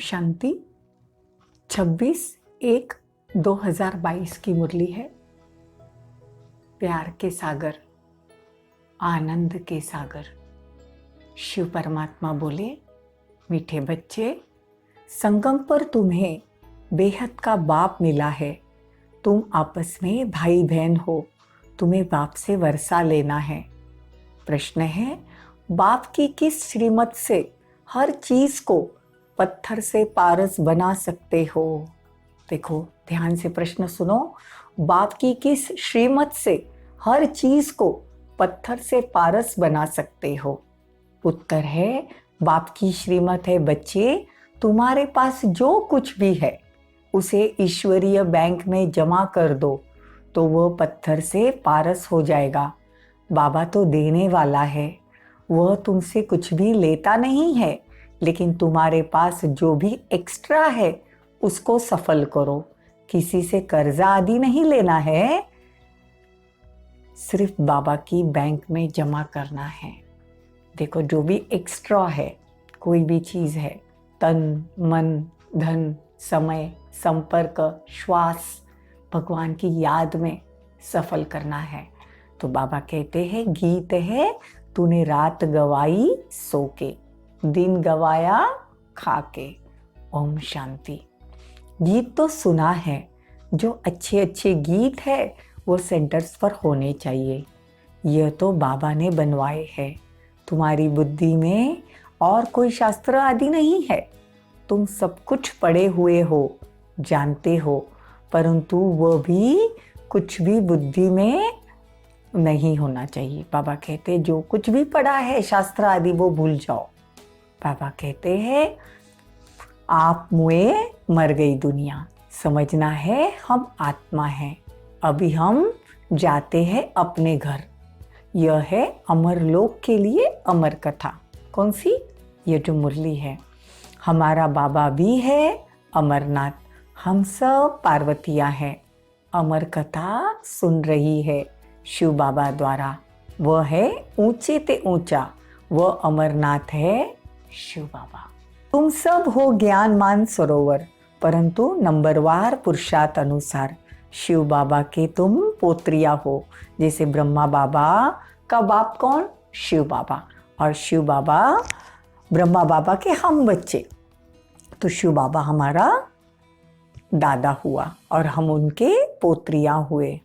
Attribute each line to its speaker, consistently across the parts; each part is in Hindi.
Speaker 1: शांति 26/1/2022 की मुरली है। प्यार के सागर, आनंद के सागर। शिव परमात्मा बोले, मीठे बच्चे, संगम पर तुम्हें बेहद का बाप मिला है। तुम आपस में भाई बहन हो, तुम्हें बाप से वर्षा लेना है। प्रश्न है, बाप की किस श्रीमत से हर चीज को पत्थर से पारस बना सकते हो? देखो, ध्यान से प्रश्न सुनो। बाप की किस श्रीमत से हर चीज को पत्थर से पारस बना सकते हो? उत्तर है, बाप की श्रीमत है बच्चे, तुम्हारे पास जो कुछ भी है उसे ईश्वरीय बैंक में जमा कर दो तो वह पत्थर से पारस हो जाएगा। बाबा तो देने वाला है, वह तुमसे कुछ भी लेता नहीं है, लेकिन तुम्हारे पास जो भी एक्स्ट्रा है उसको सफल करो। किसी से कर्जा आदि नहीं लेना है, सिर्फ बाबा की बैंक में जमा करना है। देखो, जो भी एक्स्ट्रा है, कोई भी चीज है, तन मन धन समय संपर्क श्वास, भगवान की याद में सफल करना है। तो बाबा कहते हैं, गीत है तूने रात गवाई सो के, दिन गवाया खा के। ओम शांति। गीत तो सुना है, जो अच्छे अच्छे गीत है वो सेंटर्स पर होने चाहिए। यह तो बाबा ने बनवाए हैं। तुम्हारी बुद्धि में और कोई शास्त्र आदि नहीं है। तुम सब कुछ पढ़े हुए हो, जानते हो, परंतु वह भी कुछ भी बुद्धि में नहीं होना चाहिए। बाबा कहते हैं, जो कुछ भी पढ़ा है शास्त्र आदि वो भूल जाओ। बाबा कहते हैं, आप मुए मर गई दुनिया। समझना है, हम आत्मा हैं। अभी हम जाते हैं अपने घर। यह है अमर लोक के लिए अमर कथा। कौन सी? ये जो मुरली है। हमारा बाबा भी है अमरनाथ, हम सब पार्वतियाँ हैं। अमर कथा सुन रही है शिव बाबा द्वारा। वह है ऊंचे ते ऊंचा, वह अमरनाथ है शिव बाबा। तुम सब हो ज्ञानमान सरोवर, परंतु नंबरवार पुरुषार्थ अनुसार। शिव बाबा के तुम पोत्रिया हो। जैसे ब्रह्मा बाबा का बाप कौन? शिव बाबा। और शिव बाबा ब्रह्मा बाबा के हम बच्चे, तो शिव बाबा हमारा दादा हुआ और हम उनके पोत्रिया हुए।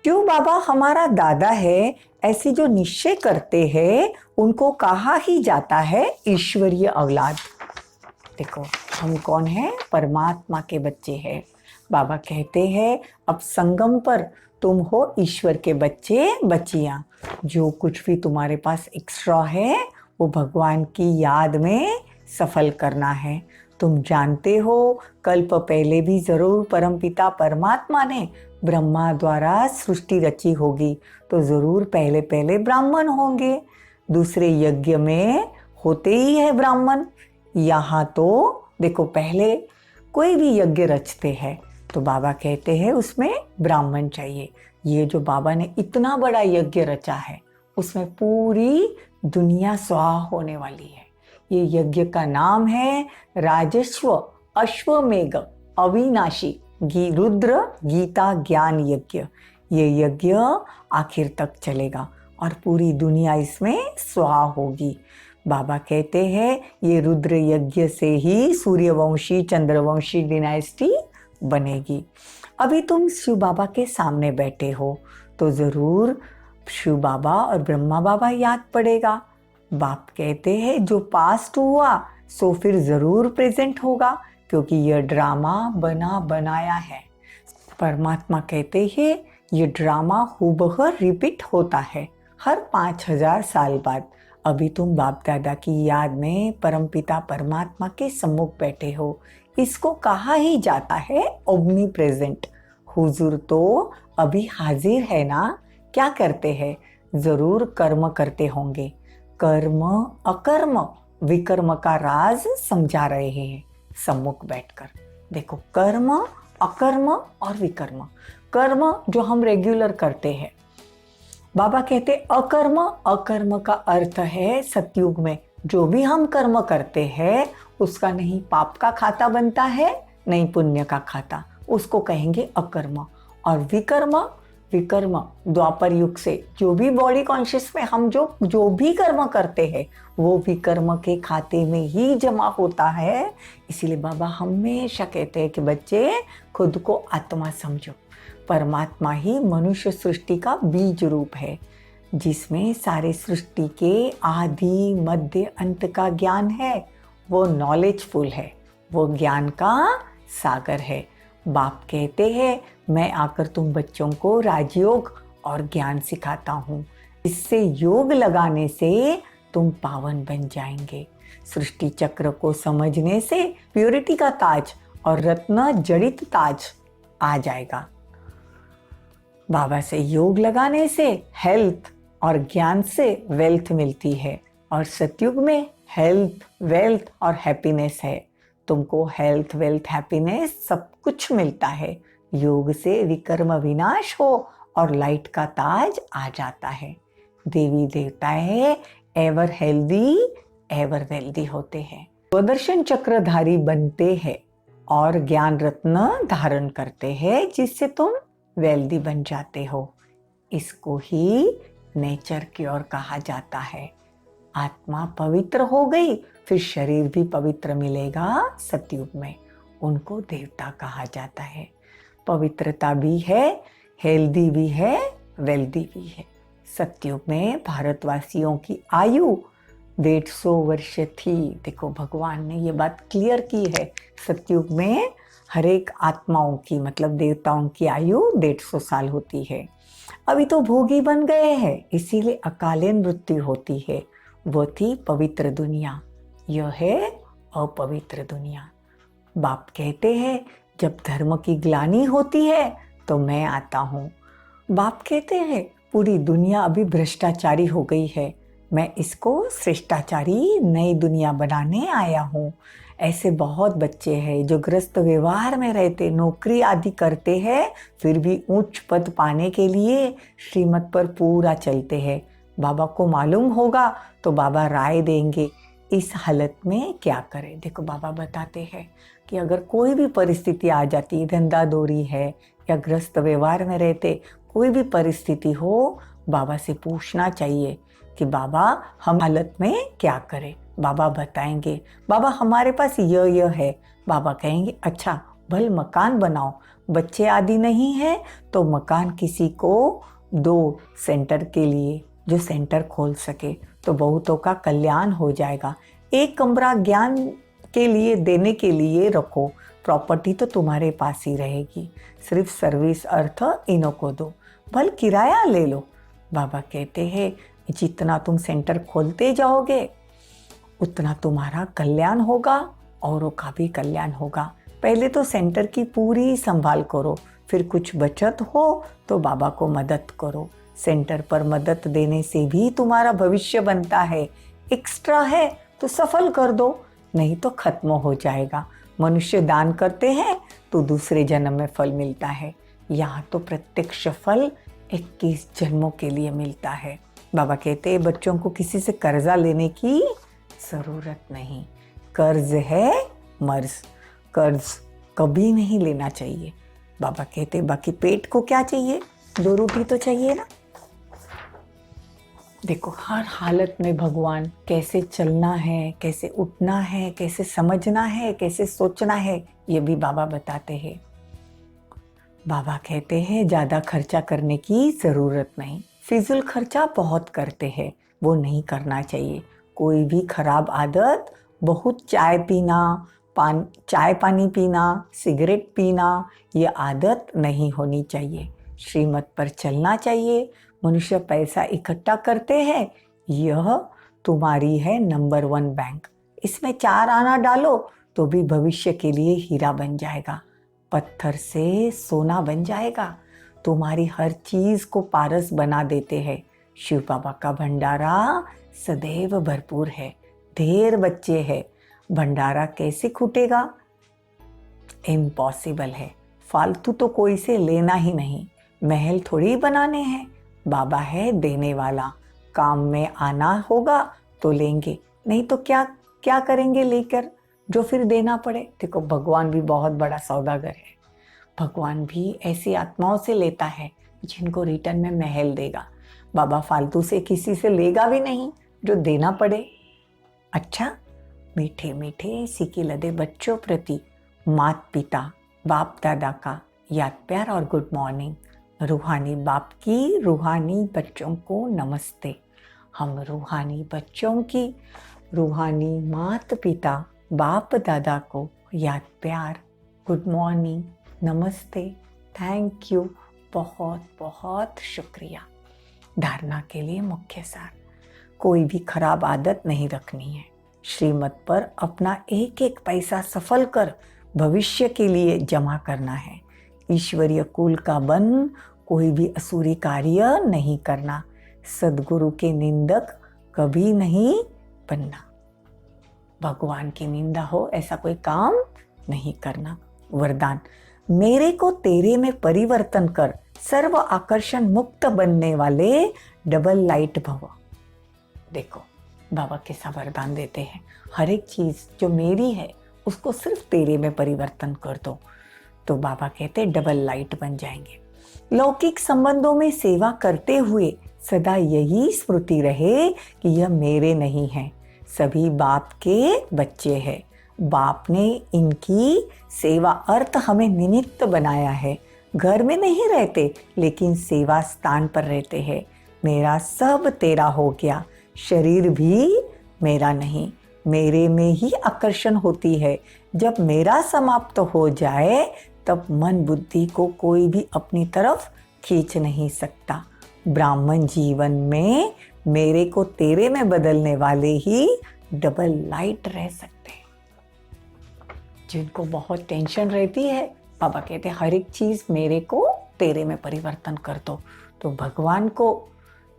Speaker 1: शिव बाबा हमारा दादा है, ऐसे जो निश्चय करते हैं उनको कहा ही जाता है ईश्वरीय औलाद। देखो, हम कौन है? परमात्मा के बच्चे हैं। बाबा कहते हैं, अब संगम पर तुम हो ईश्वर के बच्चे बच्चियां। जो कुछ भी तुम्हारे पास एक्स्ट्रा है वो भगवान की याद में सफल करना है। तुम जानते हो, कल्प पहले भी जरूर परमपिता परमात्मा ने ब्रह्मा द्वारा सृष्टि रची होगी, तो जरूर पहले पहले ब्राह्मण होंगे। दूसरे यज्ञ में होते ही है ब्राह्मण। यहाँ तो देखो, पहले कोई भी यज्ञ रचते हैं तो बाबा कहते हैं उसमें ब्राह्मण चाहिए। ये जो बाबा ने इतना बड़ा यज्ञ रचा है उसमें पूरी दुनिया स्वाहा होने वाली है। ये यज्ञ का नाम है राजस्व अश्वमेघ अविनाशी रुद्र गीता ज्ञान यज्ञ। ये यज्ञ आखिर तक चलेगा और पूरी दुनिया इसमें स्वाहा होगी। बाबा कहते हैं, ये रुद्र यज्ञ से ही सूर्यवंशी चंद्रवंशी डिनाइस्टी बनेगी। अभी तुम शिव बाबा के सामने बैठे हो तो जरूर शिव बाबा और ब्रह्मा बाबा याद पड़ेगा। बाप कहते हैं, जो पास्ट हुआ सो फिर जरूर प्रेजेंट होगा, क्योंकि यह ड्रामा बना बनाया है। परमात्मा कहते हैं, ये ड्रामा हुबहू रिपीट होता है हर 5000 साल बाद। अभी तुम बाप दादा की याद में परमपिता परमात्मा के सम्मुख बैठे हो। इसको कहा ही जाता है ओमनी प्रेजेंट। हुजूर तो अभी हाजिर है ना। क्या करते हैं? जरूर कर्म करते होंगे। कर्म अकर्म विकर्म का राज समझा रहे हैं सम्मुख बैठकर। देखो, कर्म अकर्म और विकर्म। कर्म जो हम रेगुलर करते हैं, बाबा कहते अकर्म, अकर्म का अर्थ है सतयुग में जो भी हम कर्म करते हैं उसका नहीं पाप का खाता बनता है, नहीं पुण्य का खाता, उसको कहेंगे अकर्म। और विकर्म, विकर्म द्वापर युग से जो भी बॉडी कॉन्शियस में हम जो भी कर्म करते हैं वो विकर्म के खाते में ही जमा होता है। इसीलिए बाबा हमेशा कहते हैं कि बच्चे खुद को आत्मा समझो। परमात्मा ही मनुष्य सृष्टि का बीज रूप है, जिसमें सारे सृष्टि के आदि मध्य अंत का ज्ञान है। वो नॉलेजफुल है, वो ज्ञान का सागर है। बाप कहते हैं मैं आकर तुम बच्चों को राजयोग और ज्ञान सिखाता हूँ, इससे योग लगाने से तुम पावन बन जाएंगे। सृष्टि चक्र को समझने से प्योरिटी का ताज और रत्न जड़ित ताज आ जाएगा। बाबा से योग लगाने से हेल्थ और ज्ञान से वेल्थ मिलती है, और सतयुग में हेल्थ, वेल्थ और हैप्पीनेस है। तुमको हेल्थ, वेल्थ, हैप्पीनेस सब कुछ मिलता है। योग से विकर्म विनाश हो और लाइट का ताज आ जाता है। देवी देवताएं एवर हेल्दी, एवर वेल्दी होते हैं। स्वदर्शन चक्रधारी बनते हैं और ज्ञान रत्न धारण करते हैं, जिससे तुम वेल्दी बन जाते हो। इसको ही नेचर क्योर कहा जाता है। आत्मा पवित्र हो गई, फिर शरीर भी पवित्र मिलेगा सतयुग में, उनको देवता कहा जाता है। पवित्रता भी है, हेल्दी भी है, वेल्दी भी है। सतयुग में भारतवासियों की आयु 150 वर्ष थी। देखो भगवान ने ये बात क्लियर की है। सतयुग में हर एक आत्माओं की, मतलब देवताओं की आयु 150 साल होती है। अभी तो भोगी बन गए हैं, इसीलिए अकाले मृत्यु होती है। वो थी पवित्र दुनिया, यह है अपवित्र दुनिया। बाप कहते हैं जब धर्म की ग्लानि होती है तो मैं आता हूँ। बाप कहते हैं पूरी दुनिया अभी भ्रष्टाचारी हो गई है, मैं इसको श्रेष्ठाचारी नई दुनिया बनाने आया हूँ। ऐसे बहुत बच्चे हैं जो ग्रस्त व्यवहार में रहते, नौकरी आदि करते हैं, फिर भी उच्च पद पाने के लिए श्रीमत पर पूरा चलते हैं। बाबा को मालूम होगा तो बाबा राय देंगे इस हालत में क्या करें। देखो बाबा बताते हैं कि अगर कोई भी परिस्थिति आ जाती, धंधा दोरी है या ग्रस्त व्यवहार में रहते, कोई भी परिस्थिति हो, बाबा से पूछना चाहिए कि बाबा हम हालत में क्या करें। बाबा बताएंगे, बाबा हमारे पास यह है। बाबा कहेंगे अच्छा भल मकान बनाओ। बच्चे आदि नहीं है तो मकान किसी को दो सेंटर के लिए, जो सेंटर खोल सके, तो बहुतों का कल्याण हो जाएगा। एक कमरा ज्ञान के लिए देने के लिए रखो, प्रॉपर्टी तो तुम्हारे पास ही रहेगी। सिर्फ सर्विस अर्थ इन्हों को दो, भल किराया ले लो। बाबा कहते हैं जितना तुम सेंटर खोलते जाओगे उतना तुम्हारा कल्याण होगा, औरों का भी कल्याण होगा। पहले तो सेंटर की पूरी संभाल करो, फिर कुछ बचत हो तो बाबा को मदद करो। सेंटर पर मदद देने से भी तुम्हारा भविष्य बनता है। एक्स्ट्रा है तो सफल कर दो, नहीं तो खत्म हो जाएगा। मनुष्य दान करते हैं तो दूसरे जन्म में फल मिलता है, यहाँ तो प्रत्यक्ष फल 21 जन्मों के लिए मिलता है। बाबा कहते हैं बच्चों को किसी से कर्जा लेने की ज़रूरत नहीं। कर्ज है मर्ज, कर्ज कभी नहीं लेना चाहिए। बाबा कहते हैं बाकी पेट को क्या चाहिए, 2 रोटी तो चाहिए ना। देखो हर हालत में भगवान कैसे चलना है, कैसे उठना है, कैसे समझना है, कैसे सोचना है, ये भी बाबा बताते हैं। बाबा कहते हैं ज़्यादा खर्चा करने की ज़रूरत नहीं। फिजूल खर्चा बहुत करते हैं, वो नहीं करना चाहिए। कोई भी खराब आदत, बहुत चाय पीना, चाय पानी पीना, सिगरेट पीना, ये आदत नहीं होनी चाहिए। श्रीमत पर चलना चाहिए। मनुष्य पैसा इकट्ठा करते हैं, यह तुम्हारी है नंबर 1 बैंक। इसमें 4 आना डालो तो भी भविष्य के लिए हीरा बन जाएगा, पत्थर से सोना बन जाएगा। तुम्हारी हर चीज को पारस बना देते हैं। शिव बाबा का भंडारा सदैव भरपूर है, ढेर बच्चे हैं, भंडारा कैसे खूटेगा, इम्पॉसिबल है। फालतू तो कोई से लेना ही नहीं, महल थोड़ी बनाने हैं। बाबा है देने वाला, काम में आना होगा तो लेंगे, नहीं तो क्या क्या करेंगे लेकर जो फिर देना पड़े। देखो भगवान भी बहुत बड़ा सौदागर है, भगवान भी ऐसी आत्माओं से लेता है जिनको रिटर्न में महल देगा। बाबा फालतू से किसी से लेगा भी नहीं जो देना पड़े। अच्छा, मीठे मीठे सिके लदे बच्चों प्रति माता पिता बाप दादा का याद प्यार और गुड मॉर्निंग। रूहानी बाप की रूहानी बच्चों को नमस्ते। हम रूहानी बच्चों की रूहानी माता पिता बाप दादा को याद प्यार गुड मॉर्निंग नमस्ते थैंक यू, बहुत बहुत शुक्रिया। धारणा के लिए मुख्य सार, कोई भी खराब आदत नहीं रखनी है। श्रीमत पर अपना एक एक पैसा सफल कर भविष्य के लिए जमा करना है। ईश्वरीय कुल का बन कोई भी असुरी कार्य नहीं करना। सदगुरु के निंदक कभी नहीं बनना। भगवान की निंदा हो ऐसा कोई काम नहीं करना। वरदान, मेरे को तेरे में परिवर्तन कर सर्व आकर्षण मुक्त बनने वाले डबल लाइट भव। देखो बाबा कैसा वरदान देते हैं, हर एक चीज जो मेरी है उसको सिर्फ तेरे में परिवर्तन कर दो तो बाबा कहते डबल लाइट बन जाएंगे। लौकिक संबंधों में सेवा करते हुए सदा यही स्मृति रहे कि यह मेरे नहीं है, सभी बाप के बच्चे हैं। बाप ने इनकी सेवा अर्थ हमें निमित्त बनाया है। घर में नहीं रहते लेकिन सेवा स्थान पर रहते हैं। मेरा सब तेरा हो गया, शरीर भी मेरा नहीं, मेरे में ही आकर्षण होती है। जब मेरा समाप्त हो जाए तब मन बुद्धि को कोई भी अपनी तरफ खींच नहीं सकता। ब्राह्मण जीवन में मेरे को तेरे में बदलने वाले ही डबल लाइट रह सकते हैं। जिनको बहुत टेंशन रहती है, बाबा कहते हैं हर एक चीज मेरे को तेरे में परिवर्तन कर दो। तो भगवान को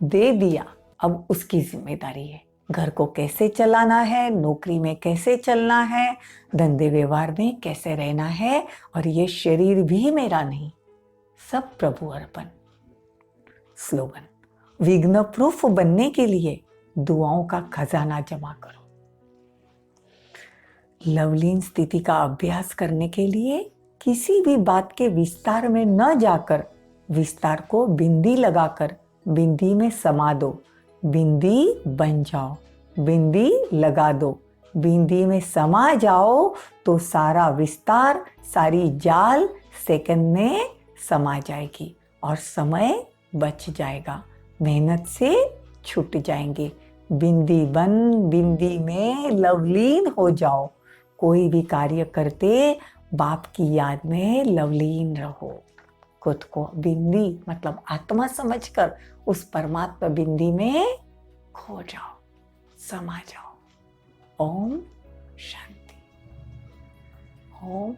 Speaker 1: दे दिया, अब उसकी जिम्मेदारी है। घर को कैसे चलाना है, नौकरी में कैसे चलना है, धंधे व्यवहार में कैसे रहना है, और ये शरीर भी मेरा नहीं, सब प्रभु अर्पण। स्लोगन, विघ्न प्रूफ बनने के लिए दुआओं का खजाना जमा करो। लवलीन स्थिति का अभ्यास करने के लिए किसी भी बात के विस्तार में न जाकर विस्तार को बिंदी लगाकर बिंदी में समा दो। बिंदी बन जाओ, बिंदी लगा दो, बिंदी में समा जाओ तो सारा विस्तार, सारी जाल सेकंड में समा जाएगी और समय बच जाएगा, मेहनत से छूट जाएंगे। बिंदी बन बिंदी में लवलीन हो जाओ। कोई भी कार्य करते बाप की याद में लवलीन रहो। खुद को बिंदी मतलब आत्मा समझकर उस परमात्मा बिंदी में खो जाओ, समा जाओ। ओम शांति। ओम